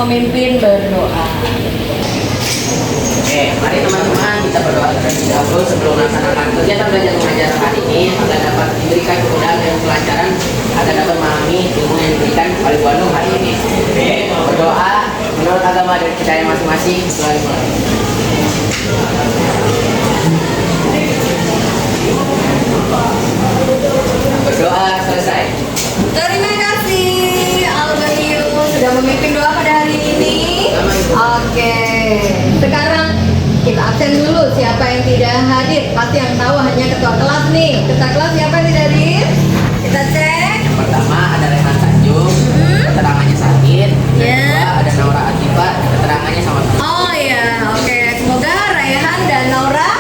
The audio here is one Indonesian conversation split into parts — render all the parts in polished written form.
memimpin berdoa. Oke, mari teman-teman kita berdoa terlebih dahulu sebelum melaksanakan kegiatan belajar mengajar hari ini agar dapat diberikan kemudahan dan kelancaran agar dapat memahami ilmu yang diberikan oleh Bu Anung hari ini. Oke, berdoa menurut agama dan percaya masing-masing. Selalu berdoa selesai. Terima kasih Albayu sudah memimpin doa pada hari ini. Oke, sekarang kita absen dulu siapa yang tidak hadir. Pasti yang tahu hanya ketua kelas nih. Ketua kelas siapa yang tidak hadir? Kita cek. Yang pertama ada Rehan Tanjung, keterangannya sakit. Yang kedua ada Naura Atifa, keterangannya sama-sama. Oh ya, oke. Semoga Raihan dan Naura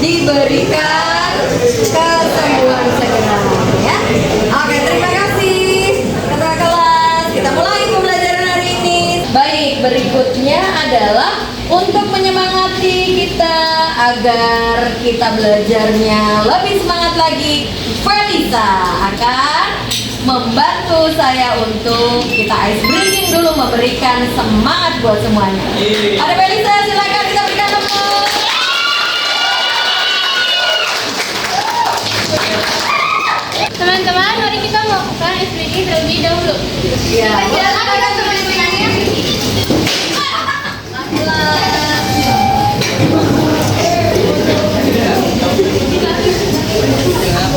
diberikan kesembuhan segera ya. Oke, terima kasih ketua kelas. Kita mulai pembelajaran hari ini. Baik, berikutnya adalah untuk menyemangati kita agar kita belajarnya lebih semangat lagi. Felisa akan membantu saya untuk kita ice breaking dulu, memberikan semangat buat semuanya. Ada Felisa, silakan kita berikan tepuk. Teman-teman, mari kita melakukan ice breaking terlebih dahulu. Ya, Silakan teman-temannya.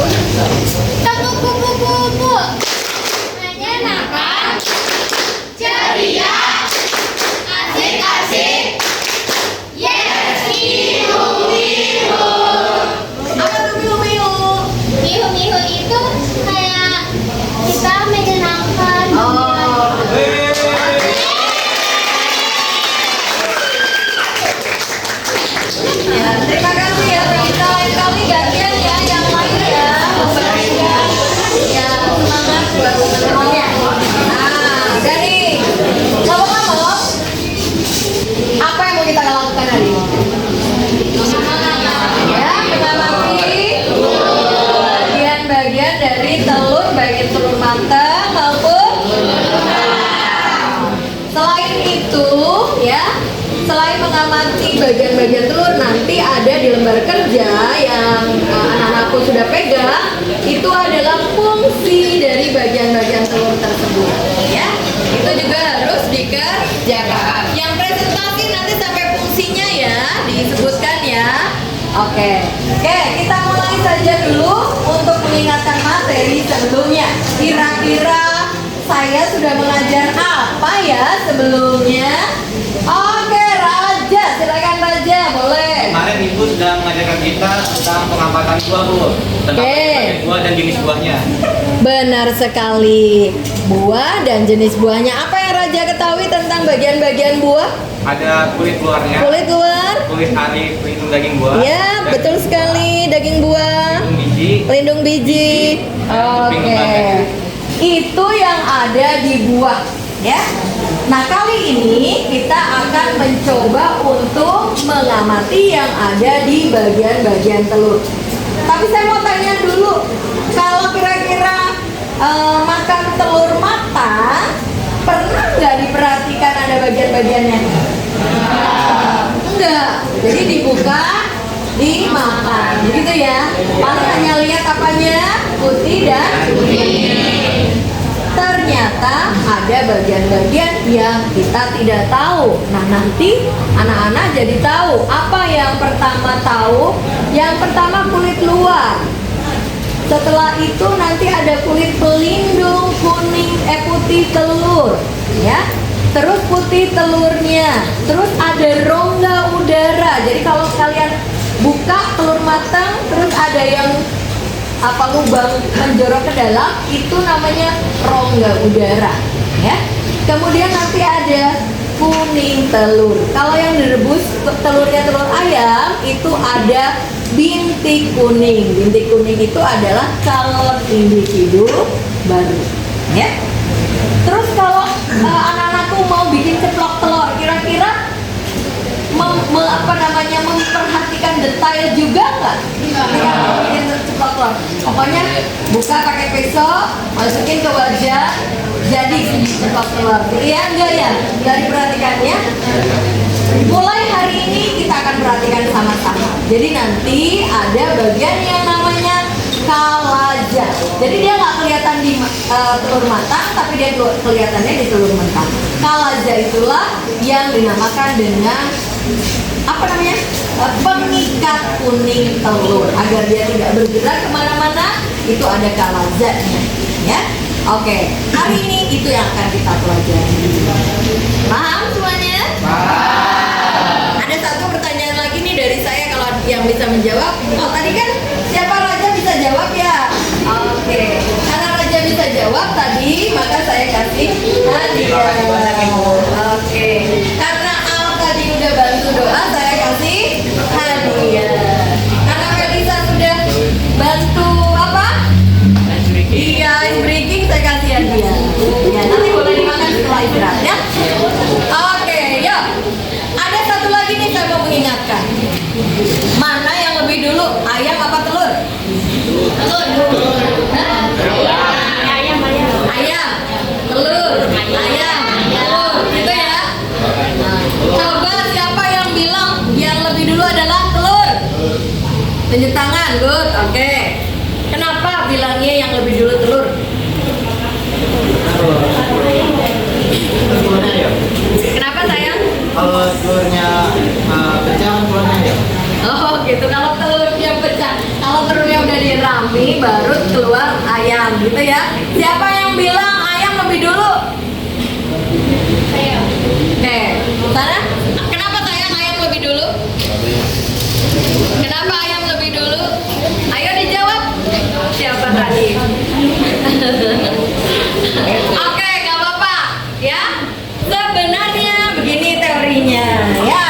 Tepuk kupu-kupu. Menyenangkan, ceria, asik-asik. Yes, mihu-mihu. apa tuh miu-miu? Mihu-mihu itu kayak kita menyenangkan. Ya, terima kasih ya Felisa. Lain kali gantian ya yang lain ya, memberikan ya semangat buat teman-temannya. Nah, dari kelompok-kelompok, apa yang mau kita lakukan hari ini? Ya, mengamati bagian-bagian dari telur, baik itu telur matang maupun selain itu ya, selain mengamati bagian-bagian telur, nanti ada di lembar kerja yang anak-anakku sudah pegang, itu adalah fungsi dari bagian-bagian telur tersebut ya. Itu juga harus dikerjakan. Yang presentasi nanti sampai fungsinya ya disebutkan ya. Oke, kita mulai saja dulu untuk mengingatkan materi sebelumnya. Kira-kira saya sudah mengajar apa ya sebelumnya? Oke, Raja, silakan Raja, boleh. Kemarin Ibu sudah mengajarkan kita tentang pengamatan buah, Bu. Tentang berbagai buah dan jenis buahnya. Benar sekali. Buah dan jenis buahnya. Apa yang Raja ketahui tentang bagian-bagian buah? Ada kulit luarnya, Kulit luar. kulit ari, pelindung daging buah. Ya, dan betul sekali. Daging buah. pelindung biji. Pelindung biji. pelindung Oke. badan. Itu yang ada di buah, ya. Nah, kali ini kita akan mencoba untuk mengamati yang ada di bagian-bagian telur. Tapi saya mau tanya dulu, kalau kira-kira makan telur matang, pernah nggak diperhatikan ada bagian-bagiannya? Enggak. Jadi dibuka, dimakan, begitu ya. Paling hanya lihat apanya, putih dan ternyata ada bagian-bagian yang kita tidak tahu. Nah, nanti anak-anak jadi tahu. Apa yang pertama tahu? Yang pertama kulit luar. Setelah itu nanti ada kulit pelindung putih telur, ya. Terus putih telurnya. Terus ada rongga udara. Jadi kalau kalian buka telur matang, terus ada yang lubang menjorok ke dalam, itu namanya rongga udara ya. Kemudian nanti ada kuning telur. Kalau yang direbus telurnya telur ayam, itu ada bintik kuning. Bintik kuning itu adalah calon individu baru ya. Terus kalau anak-anakku mau bikin ceplok telur, kira-kira memperhatikan detail juga nggak? Bikin ceplok telur. Pokoknya buka pakai pisau, masukin ke wajan, jadi cepat keluar. Iya enggak ya? Nggak diperhatikan ya? Mulai hari ini kita akan perhatikan sama-sama. Jadi nanti ada bagian yang namanya kalaja. Jadi dia nggak kelihatan di telur matang, tapi dia kelihatannya di telur mentah. Kalaja itulah yang dinamakan dengan apa namanya? Pengikat kuning telur agar dia tidak bergerak kemana-mana. Itu ada kalajanya, ya. Oke, hari ini itu yang akan kita pelajari. Paham semuanya? Ada satu pertanyaan lagi nih dari saya kalau yang bisa menjawab. Oh, tadi kan siapa Raja bisa jawab ya? Oke, karena Raja bisa jawab tadi, maka saya kasih hadiah. Oke, karena Al tadi udah bantu doa, saya kasih hadiah. Karena Melisa sudah bantu apa? Iya, ice breaking saya kasih hadiah. Ya, nanti boleh dimakan setelah istirahat ya. Oke, yuk. Ada satu lagi nih saya mau mengingatkan. Mana yang lebih dulu, ayam apa telur? Telur. Hah? Ayam. Ayam. Telur. Ayam. Telur. Gitu ya. Nah, coba siapa yang bilang yang lebih dulu adalah telur? Tunjuk tangan, good. Oke. Kenapa bilangnya yang lebih dulu telur? Kenapa sayang? Kalau telurnya pecah kan telurnya ya. Oh gitu, kalau telurnya pecah, kalau telurnya udah dirami baru keluar ayam gitu ya. Siapa yang bilang ayam lebih dulu? Saya. Oke, Sarah? Kenapa sayang ayam lebih dulu? Kenapa ayam lebih dulu? Ayo dijawab. Siapa tadi? Oke, gak apa-apa ya. Sebenarnya begini teorinya. Ya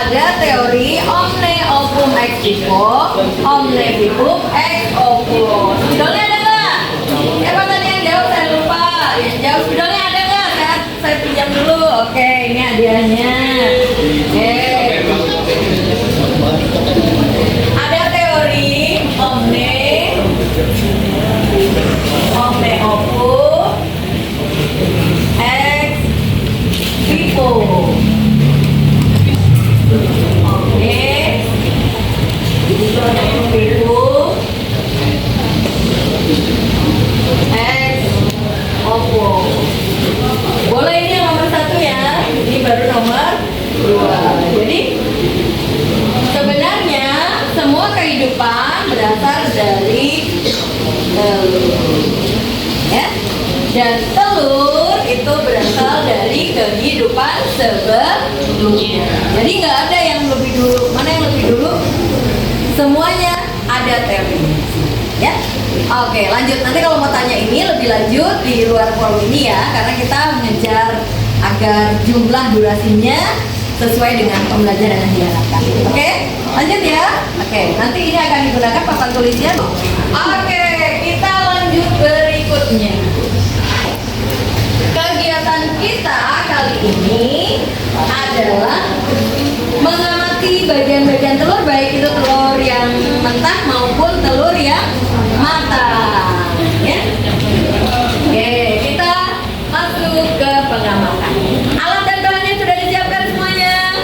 ada teori omne ovum ex vivo, omne vivum ex ovum. Spidolnya ada nggak? Siapa tadi yang jawab? Saya lupa. Yang jawab spidolnya ada nggak? Saya pinjam dulu. Oke, ini hadiahnya. Oke. Ada teori omne ovum ex vivo. Oke. Vivo ex ovum. Boleh ini yang nomor 1 ya. Ini baru nomor 2. Jadi sebenarnya semua kehidupan berasal dari telur, ya. Dan telur itu berasal dari kehidupan sebelumnya. Jadi nggak ada yang lebih dulu. Mana yang lebih dulu? Semuanya ada teori, ya. Oke, lanjut. Nanti kalau mau tanya ini lebih lanjut di luar forum ini ya, karena kita mengejar agar jumlah durasinya sesuai dengan pembelajaran yang diharapkan. Oke, lanjut ya. Oke, nanti ini akan digunakan papan tulisnya. Oke, kita lanjut berikutnya. Kegiatan kita kali ini adalah mengamati bagian-bagian telur, baik itu telur yang mentah maupun telur yang matang. Ya. Oke, kita masuk ke pengamatan. Alat dan bahannya sudah disiapkan semuanya?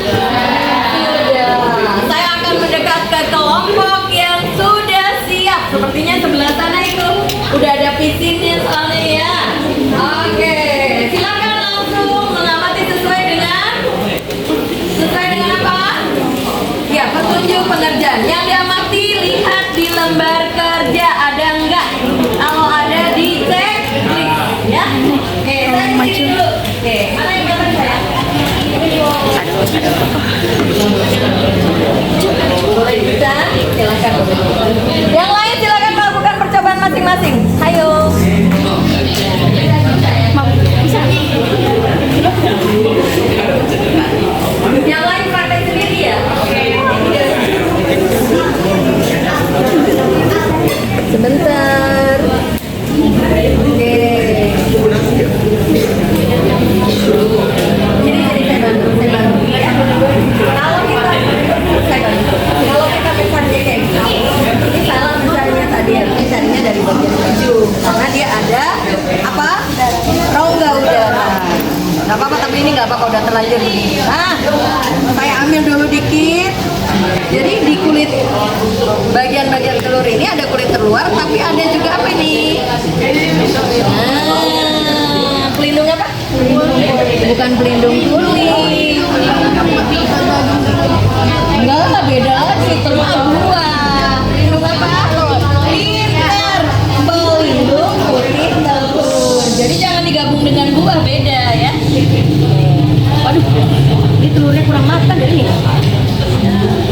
Sudah. Saya akan mendekat ke kelompok yang sudah siap. Sepertinya sebelah sana itu udah ada pisinnya soalnya ya. Oke, silakan langsung mengamati sesuai dengan apa? Ya, petunjuk pengerjaan. Yang diamati lihat di lembar kerja ada enggak? Kalau ada dicek, klik ya. Oke, saya kesini dulu. Oke, mana yang gambar saya? Boleh bisa? Silakan. Yang lain silakan melakukan percobaan masing-masing. Ayo. Yang lain praktek sendiri ya? Sebentar. Oke. Jadi saya bantu ya. Kalau kita misalnya kayak gini, ini salah misalnya. tapi ini nggak apa-apa, udah terlanjur begini. Nah, saya ambil dulu dikit. Jadi di kulit bagian-bagian telur ini ada kulit terluar, tapi ada juga apa ini? Pelindung apa? Bukan pelindung kulit. Enggak lah, beda lagi, telur buah. Pelindung apa? Pinter. Pelindung kulit telur. Jadi jangan digabung dengan buah, beda ya. Waduh, ini telurnya kurang matang dari ini.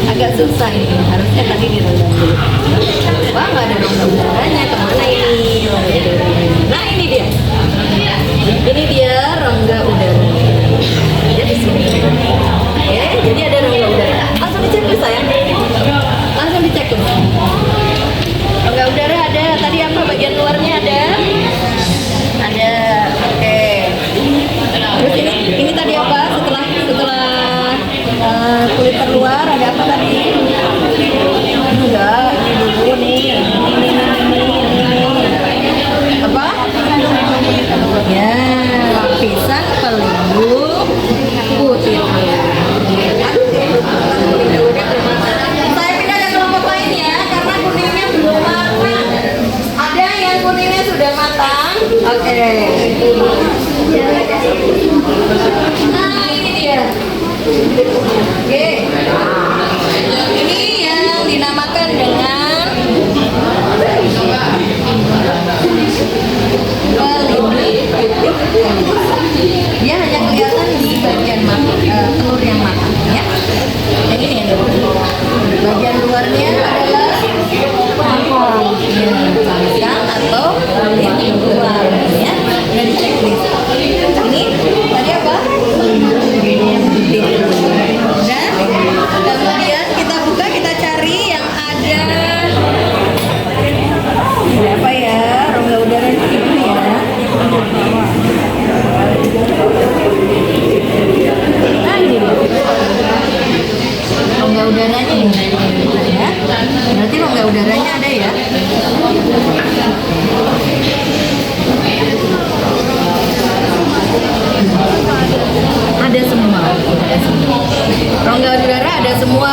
Agak susah ini, harusnya tadi direndam dulu. Wah, nggak ada rongga udaranya, kemana ini? Nah, ini dia. Ini dia rongga udara. Ada di sini. Oke, jadi ada rongga udara. Langsung dicek dulu sayang. Langsung dicek dulu. Rongga udara ada. Tadi apa? Bagian luarnya ada. Ada. Oke. Terus ini tadi apa? Setelah kulit terluar ada apa tadi? Enggak, ini dulu nih. Ini. Apa? Ya, lapisan pelindung putih. Saya pindah ke kelompok lain ya, karena kuningnya belum matang. Ada yang kuningnya sudah matang. Oke. Nah, ini dia. Oke. Ini yang dinamakan dengan pelindung putih. Dia hanya kelihatan di bagian telur yang matang ya. Yang ini ya. Bagian luarnya adalah cangkang atau kulit luar ya. Udah di checklist. Ini tadi apa? Dan kemudian kita buka, kita cari yang ada apa ya, rongga udara itu ya. Nah, ini rongga udaranya ini ya. Berarti rongga udaranya ada ya. Ada semua. Rongga udara ada semua,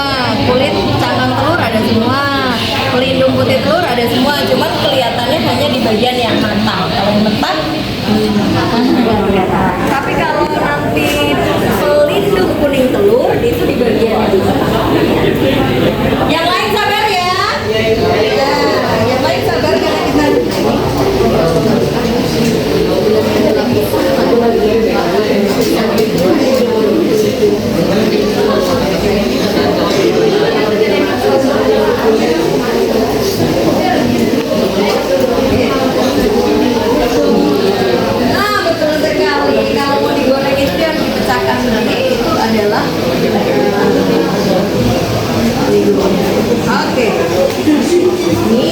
kulit cangkang telur ada semua, pelindung putih telur ada semua, cuman kelihatannya hanya di bagian yang matang. Kalau yang mentah nggak kelihatan. Tapi kalau nanti pelindung kuning telur itu di bagian yang lain sabar ya. Nah, yang lain sabar karena kita nah, betul sekali. Kalau mau digoreng itu yang dipecahkan begini itu adalah oke. Ini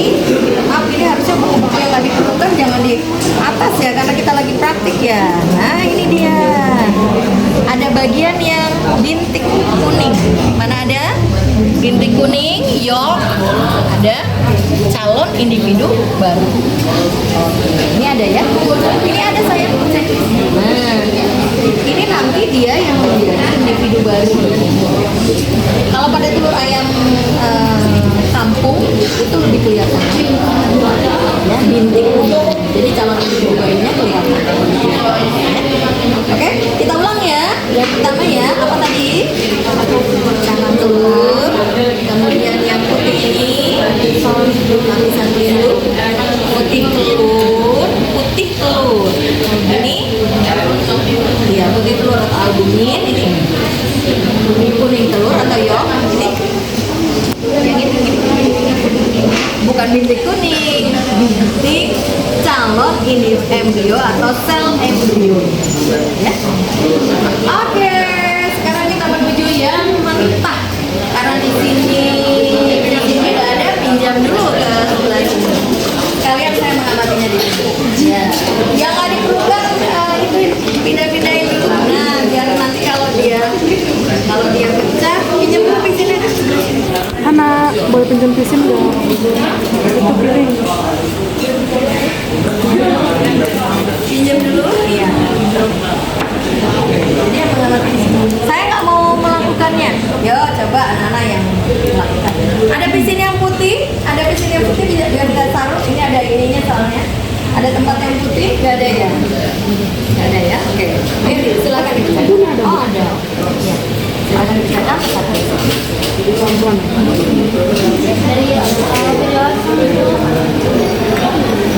maaf, ini harusnya buku-buku yang lagi diputar jangan di atas ya, karena kita lagi praktik ya. Nah, ini dia. Ada bagian yang bintik kuning. Mana ada? Bintik kuning, yolk. Ada calon individu baru. Ini ada ya? Ini ada sayang. Nah, ini nanti dia yang menjadi individu baru. Kalau pada telur ayam kampung itu lebih kelihatan ya, bintik kuning. Jadi calon individu barunya kelihatan. Oke, kita ulang ya. Yang pertama ya, apa tadi? Cangkang telur. Kemudian yang putih ini lapisan pelindung putih telur. Ini ya, putih telur atau albumin. Ini kuning telur atau yolk. Ini yang ini bukan bintik kuning, bintik calon ini embrio atau sel embrio ya. Oke, sekarang kita menuju yang mentah. Karena di sini tidak ada, pinjam dulu ke sebelah sini. Sekalian saya mengamatinya di sini. Ya. Yang nggak diperlukan itu pindah-pindahin dulu. Nah, biar nanti kalau dia pecah, pinjam dulu pisinnya. Anak, boleh pinjam pisin nggak? Itu piring. Pinjam dulu, iya. Jadi Yo, coba anak-anak yang lakukan. Ada pisin yang putih, biar nggak taruh. Ini ada ininya soalnya. Ada tempat yang putih, nggak ada ya? Nggak ada ya? Oke. Ayo, silakan dibuka. Oh, ada. Ya. Silakan dibuka. Pelan-pelan.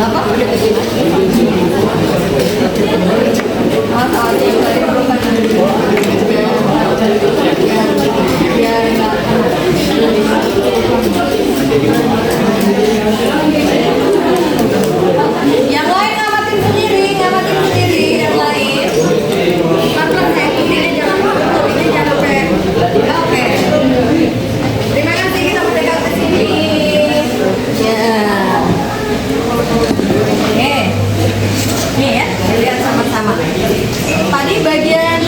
Bapak udah kesini. Biar nggak yang lain ngamatin sendiri yang lain. Pelan-pelan saya ini jangan betul, ini jangan sampai. Oke. Terima kasih kita mendekat ke sini. Ya. Oke. Nih ya, lihat sama-sama. Tadi bagian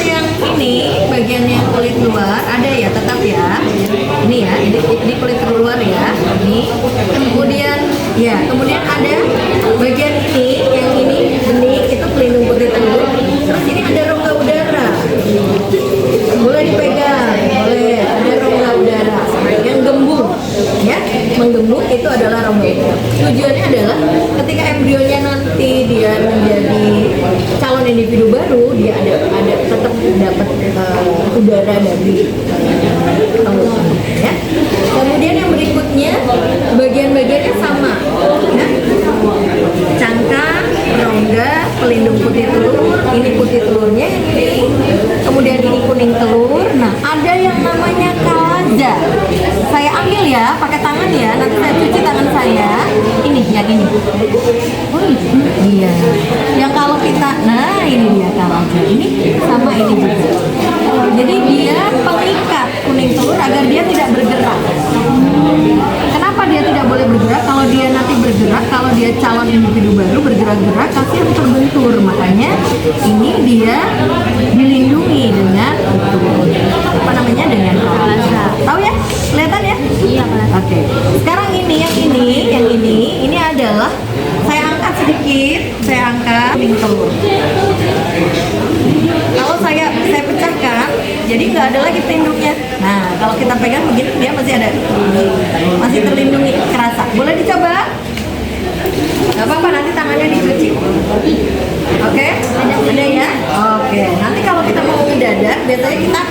yang ini, bagian yang kulit luar ada ya, tetap ya. Ini ya, ini kulit luar ya. Ini. Kemudian ada bagian ini, yang ini benih itu pelindung putih telur. Terus ini ada rongga udara. Boleh dipegang, boleh. Ada rongga udara yang gembung, ya. Menggembung itu adalah rongga udara. Tujuannya adalah ketika embrionya nanti dia menjadi calon individu baru, dia ada tetap dapat udara dari telur, ya. Kemudian yang berikutnya bagian-bagiannya sama, ya. Cangkang, rongga, pelindung putih telur. Ini putih telurnya yang ini. Kemudian ini kuning telur. Nah, ada yang namanya kalaza. Saya ambil ya, pakai tangan ya. Nanti saya cuci tangan saya. Ini, yang ini. Oh, iya. Yang kalau kita, nah ini dia kalaza. Ini sama ini juga. Jadi dia pengikat kuning telur agar dia tidak bergerak. Kenapa dia tidak boleh bergerak? Kalau dia nanti bergerak, kalau dia calon individu baru bergerak-gerak, kasihan terbentur. Makanya ini dia dilindungi dengan apa namanya, dengan kalaza. Tahu ya? Kelihatan ya? Iya. Oke. Sekarang ini yang ini adalah saya angkat sedikit, saya angkat kuning telur. Kalau saya pecahkan, jadi nggak ada lagi pelindungnya. Nah, kalau kita pegang begini, dia masih ada, masih terlindungi, kerasa. Boleh dicoba? Gak apa-apa, nanti tangannya dicuci. Oke? Ada ya? Oke. Nanti kalau kita mau dadar, biasanya kita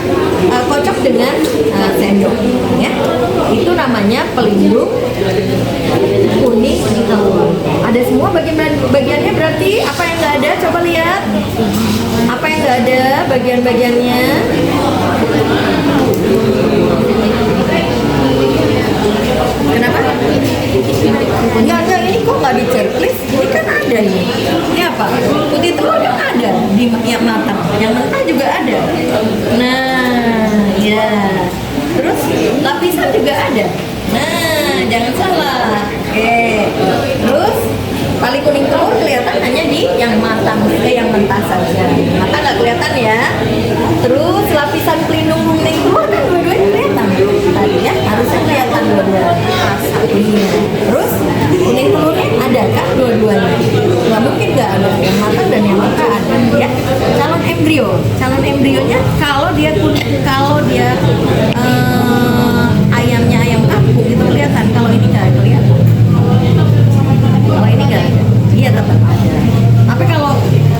kocok dengan sendok, ya. Itu namanya pelindung kuning telur. Ada semua bagiannya, berarti apa yang nggak ada? Coba lihat. Apa yang nggak ada bagian-bagiannya? Kenapa? Enggak, ini kok nggak di checklist? Ini kan ada nih. Ini apa? Putih telur kan ada di yang matang, yang mentah juga ada. Nah, ya. Terus lapisan juga ada. Nah, jangan salah. Oke. Terus paling kuning telur kelihatan hanya di yang matang, yang mentah saja. Mata nggak kelihatan ya. Terus lapisan pelindung kuning telur kan dua-duanya kelihatan tadi ya, harusnya kelihatan dua-duanya. Iya. Terus kuning telurnya ada kan dua-duanya? Nggak mungkin nggak ada. Yang matang dan yang mentah ada ya. Calon embrionya kalau dia ayamnya ayam kampung itu kelihatan. Kalau ini nggak kelihatan. Kalau ini nggak ada, dia tetap ada. Tapi kalau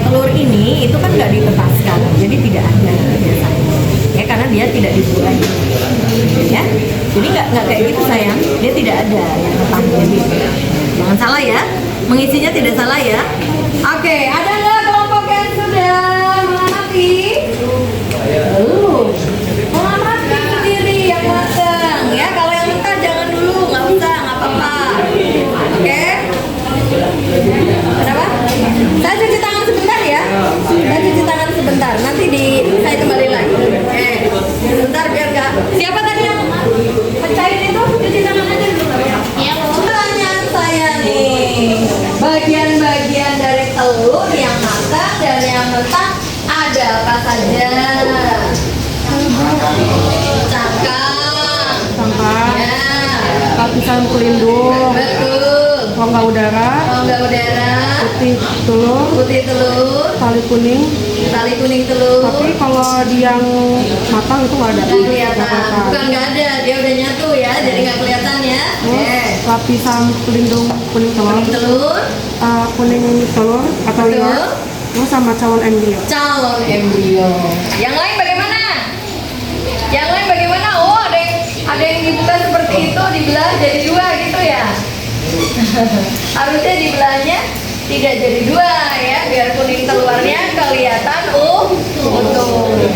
telur ini itu kan nggak ditetaskan, jadi tidak ada biasanya. Ya karena dia tidak dibuai. Ya, jadi nggak kayak gitu sayang. Dia tidak ada yang tetap. Jadi jangan salah ya, mengisinya tidak salah ya. Oke, ada nggak kelompok yang sudah mengamati? Belum. Mengamati sendiri yang matang ya. Kalau yang mentah jangan dulu, nggak usah, nggak apa-apa. Oke? Kenapa? Saya cuci tangan sebentar ya. Nanti saya kembali lagi. Sebentar biar nggak. Siapa tadi yang pecahin itu? Cuci tangan aja dulu ya. Pertanyaan saya nih, bagian-bagian dari telur yang matang dan yang mentah ada apa saja? Cangkang. Ya. Lapisan pelindung, Betul. rongga udara, Rongga udara. putih telur, Putih telur. tali kuning, Tali kuning telur. Tapi kalau di yang matang itu nggak ada. Nggak kelihatan. kelihatan. Bukan nggak ada, dia udah nyatu ya, jadi nggak kelihatan ya. Terus lapisan pelindung kuning telur, Kuning telur, kuning telur atau Betul. liar, terus sama calon embrio. calon embrio. Yang lain bagaimana? Yang lain bagaimana? Oh, ada yang dibuka seperti itu, dibelah jadi dua gitu ya. Harusnya dibelahnya tidak jadi dua ya, biar kuning telurnya kelihatan utuh.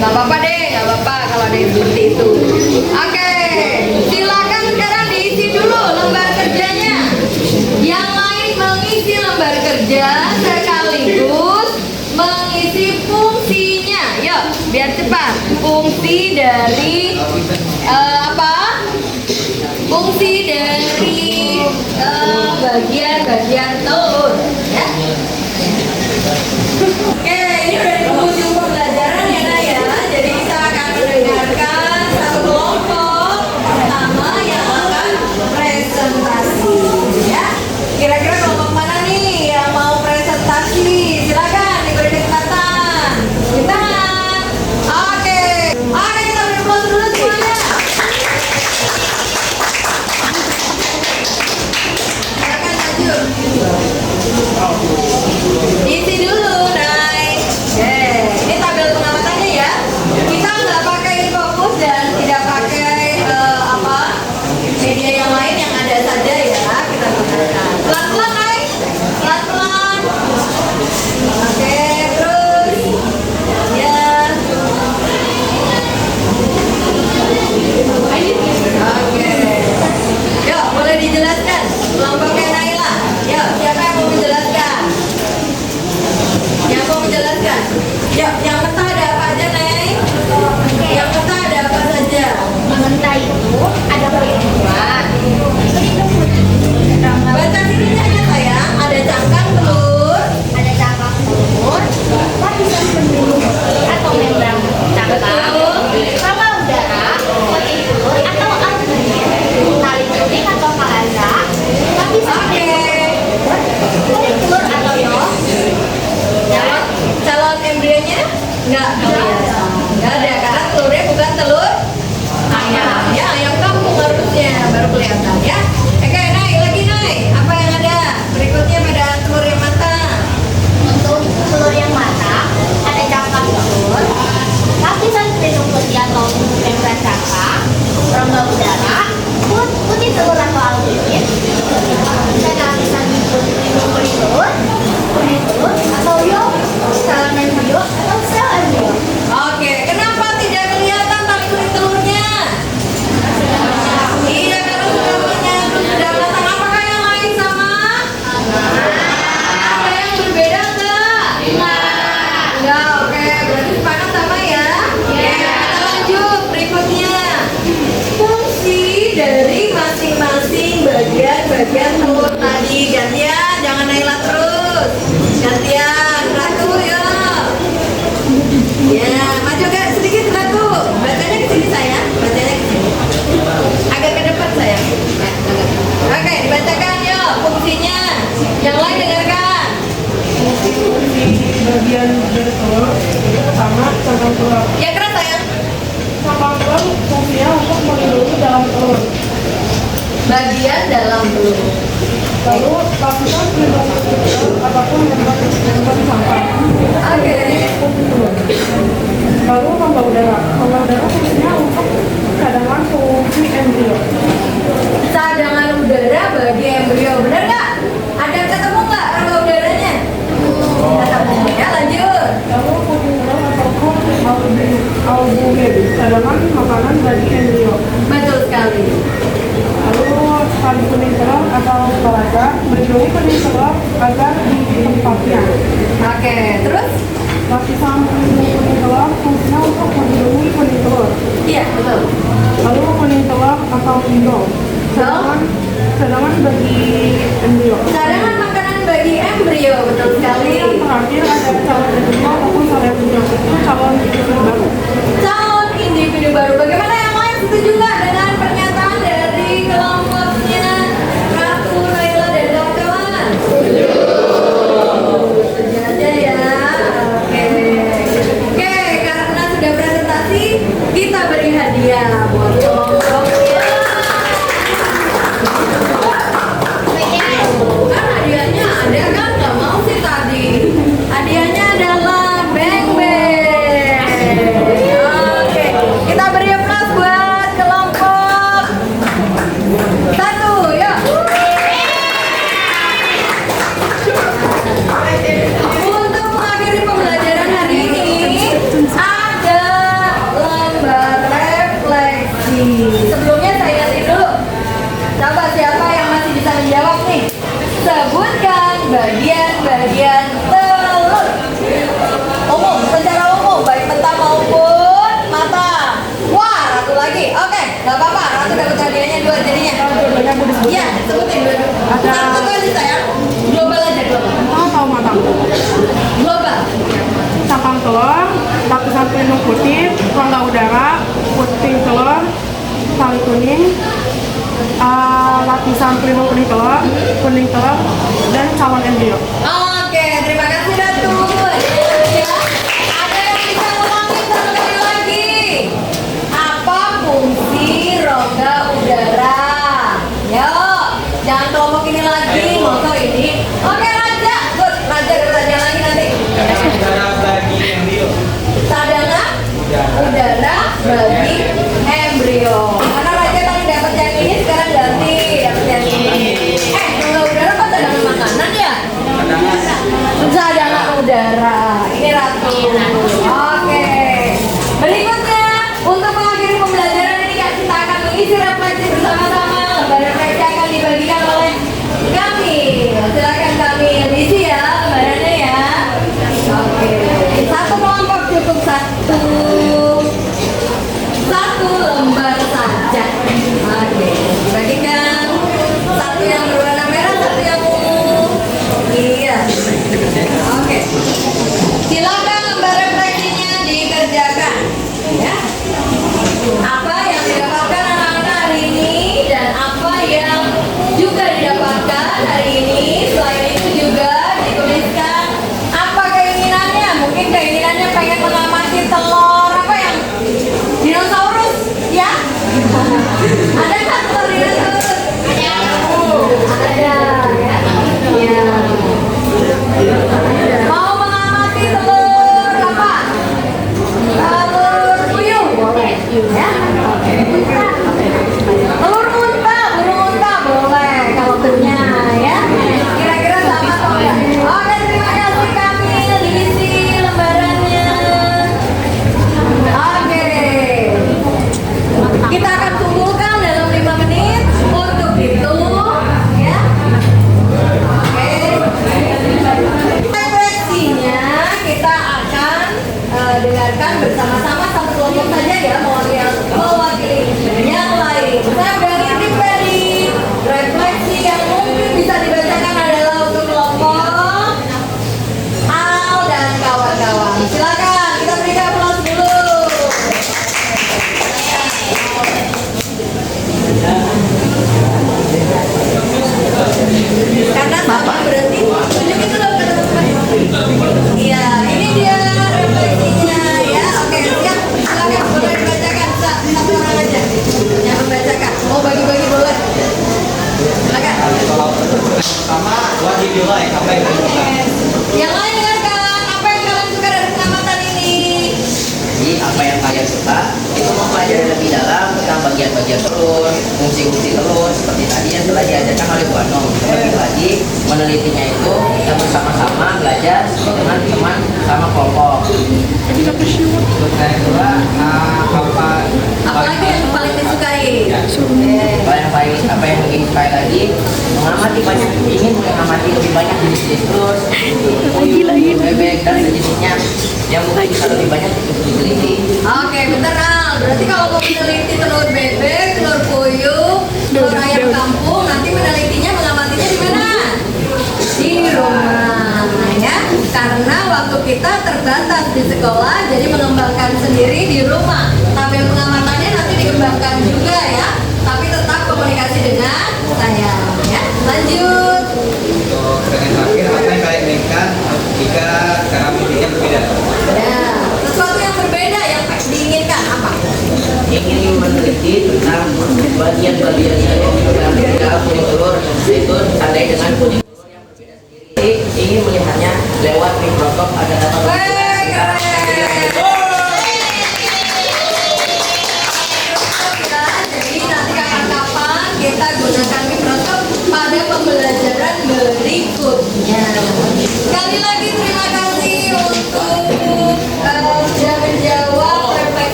Gak apa-apa deh, gak apa-apa kalau ada yang seperti itu. Oke, silakan sekarang diisi dulu lembar kerjanya. Yang lain mengisi lembar kerja sekaligus mengisi fungsinya. Yuk, biar cepat. Fungsi dari apa? Fungsi dari bagian-bagian telur ya. Oke, ini udah di penghujung pembelajaran ya Nak ya. Jadi kita akan mendengarkan satu kelompok pertama yang akan presentasi ya. Kira-kira kelompok mana nih yang mau presentasi? Silakan diberi kesempatan. Kita oke, kita beri aplaus dulu semuanya. Silakan maju. Isi dulu, Nay. Ini tabel pengamatannya ya. Kita nggak pakai fokus dan tidak pakai media yang lain yang ada saja ya. Kita gunakan. Pelan-pelan, Nay. Pelan-pelan. Oke, terus. Ya. Oke. Yuk, boleh dijelaskan kelompoknya Naila. Yuk, siapa yang mau menjelaskan? Yang mau menjelaskan? Yuk, yang mentah ada apa aja, Nay? Yang mentah ada apa saja? Mentah itu ada perlindungan. Baca sininya aja sayang. Ada cangkang telur. Ada cangkang telur, lapisan pelindung atau membran cangkang, rongga udara, putih telur atau albumin, tali kuning atau kalanda, lapisan kuning telur atau yolk. Calon embrionya nggak kelihatan. Nggak ada karena telurnya bukan telur ayam. Ya, ayam kampung harusnya baru kelihatan ya. Oke, naik lagi naik. Apa yang ada? Berikutnya pada telur yang matang. Untuk telur yang matang, ada cangkang telur, lapisan pelindung putih atau membran cangkang, rongga udara, putih telur atau albumin, dan lapisan pelindung kuning telur atau yolk, sel embrio atau sel embrio. Oke, kenapa tidak kelihatan tali kuning telurnya? Iya, karena sudah menyatu, sudah matang. Apakah yang lain sama? Ada yang berbeda enggak? Enggak, oke. Berarti sepakat sama ya? Kita lanjut berikutnya. Fungsi dari masing-masing bagian-bagian telur tadi. Gantian, jangan Naila terus. Gantian, Ratu ya. Ya, maju agak sedikit Ratu. Bacanya ke sini sayang, bacanya ke sini. Agak ke depan sayang. Ya, agak. Oke, dibacakan yuk fungsinya. Yang lain dengarkan. Bagian dari telur sama cangkang telur. Ya keras sayang. Cangkang telur fungsinya untuk melindungi dalam telur. Bagian dalam telur. Lalu lapisan pelindung telur ataupun membran cangkang. Oke. Lalu rongga udara. Rongga udara fungsinya untuk cadangan fungsi embrio. Cadangan udara bagi embrio, benar nggak? Ada ketemu nggak rongga udaranya? Ketemu ya, lanjut. Lalu kuning telur ataupun albumin, cadangan makanan bagi embrio. Betul sekali. Lalu tali kuning telur atau kalanda melindungi kuning telur agar di tempatnya. Oke, terus? Lapisan pelindung kuning telur fungsinya untuk melindungi kuning telur. Iya, betul. Lalu kuning telur atau indol, cadangan bagi embrio. Cadangan makanan bagi embrio, betul sekali. Yang terakhir ada calon embrio ataupun calon embrio, itu calon individu baru. Calon individu baru. Bagaimana yang lain setuju nggak dengan pernyataan dari kelompoknya Ratu, Naila, dan kawan-kawan? Setuju aja ya. Oke, kita bagian-bagian telur. Umum, secara umum, baik mentah maupun matang. Wah, Ratu lagi. Oke, nggak apa-apa. Ratu dapat hadiahnya 2 jadinya. Iya, sebutin dulu. Ada- Satu aja sayang. Global aja, global. Tahu matang. Global. Cangkang telur, lapisan pelindung putih, rongga udara, puting telur, tali kuning, lapisan pelindung kuning telur, dan calon embrio. Oke, terima kasih Ratu. Ya. Ada yang bisa ngomongin satu kali lagi? Apa fungsi rongga udara? Yo, jangan kelompok ini lagi, motor ini. Oke Raja, good. Raja ada pertanyaan lagi nanti. Cara bagi embrio. Cadangan udara bagi embrio. Karena Raja tadi dapat yang ini, sekarang ganti dapat yang ini. Rongga udara kan cadangan makanan ya? Cadangan udara. Ini Ratu. Oke. Berikutnya untuk mengakhiri pembelajaran ini kita akan mengisi refleksi bersama-sama. Lembar refleksi akan dibagikan oleh kami. Silakan kami isi ya lembarannya ya. Oke. Satu kelompok cukup satu lembar saja. Oke. Bagikan satu yang berwarna merah, satu yang ungu. Iya. Oke. Silakan lembar refleksinya dikerjakan. Ya. Apa yang didapatkan anak-anak hari ini dan apa yang juga didapatkan hari ini. Selain itu juga dituliskan apa keinginannya. Mungkin keinginannya pengen mengamati telur apa yang dinosaurus, ya? Ada kan telur dinosaurus? Ada, ya. Iya. Mau mengamati telur apa? Telur puyuh boleh, ya. Telur unta, burung unta boleh kalau bennya, ya. Kira-kira sama atau enggak? Oke, terima kasih kami diisi lembarannya. Oke. Kita akan kumpulkan dalam 5 menit untuk dihitung, ya. Oke. Refleksinya kita akan dengarkan bersama-sama satu kelompok saja ya mewakili yang lain. Saya udah ngintip tadi refleksi yang mungkin bisa dibacakan adalah untuk kelompok Al dan kawan-kawan. Silakan kita berikan aplaus dulu. Karena sama berarti tunjukin dulu ke teman-teman. Iya, ini dia refleksinya ya. Oke, siap. Silakan boleh dibacakan satu orang aja yang membacakan. Mau bagi-bagi boleh. Silakan. Kalau pertama wajib nilai apa yang disuka. Yang lain dengarkan apa yang kalian suka dari pengamatan ini. Jadi apa yang kalian suka itu mempelajari lebih dalam tentang bagian-bagian telur, fungsi-fungsi telur seperti tadi yang telah diajarkan oleh Bu Anong. Terlebih lagi menelitinya itu kita bersama-sama belajar dengan teman sama kelompok. Untuk saya kedua Apalagi yang paling disukai. Apa yang ingin sekali lagi ingin mengamati lebih banyak jenis-jenis telur, puyuh, bebek dan sejenisnya yang mungkin bisa lebih banyak diteliti. Oke, bentar Al. Berarti kalau mau meneliti telur bebek, telur puyuh, telur ayam kampung, nanti menelitinya mengamatinya di mana? Di rumah, ya. Karena waktu kita terbatas di sekolah, jadi mengembangkan sendiri di rumah. Tapi pengamatannya nanti dikembangkan juga ya. Tapi tetap komunikasi dengan saya, ya. Lanjut. Untuk pertanyaan terakhir, apa yang kalian inginkan jika cara menelitinya berbeda? Nah, sesuatu yang berbeda yang diinginkan apa? Ingin meneliti tentang bagian-bagian dalam kuning telur, yaitu tandai dengan kuning telur yang berbeda sendiri. Ingin melihatnya lewat mikroskop agar dapat Keren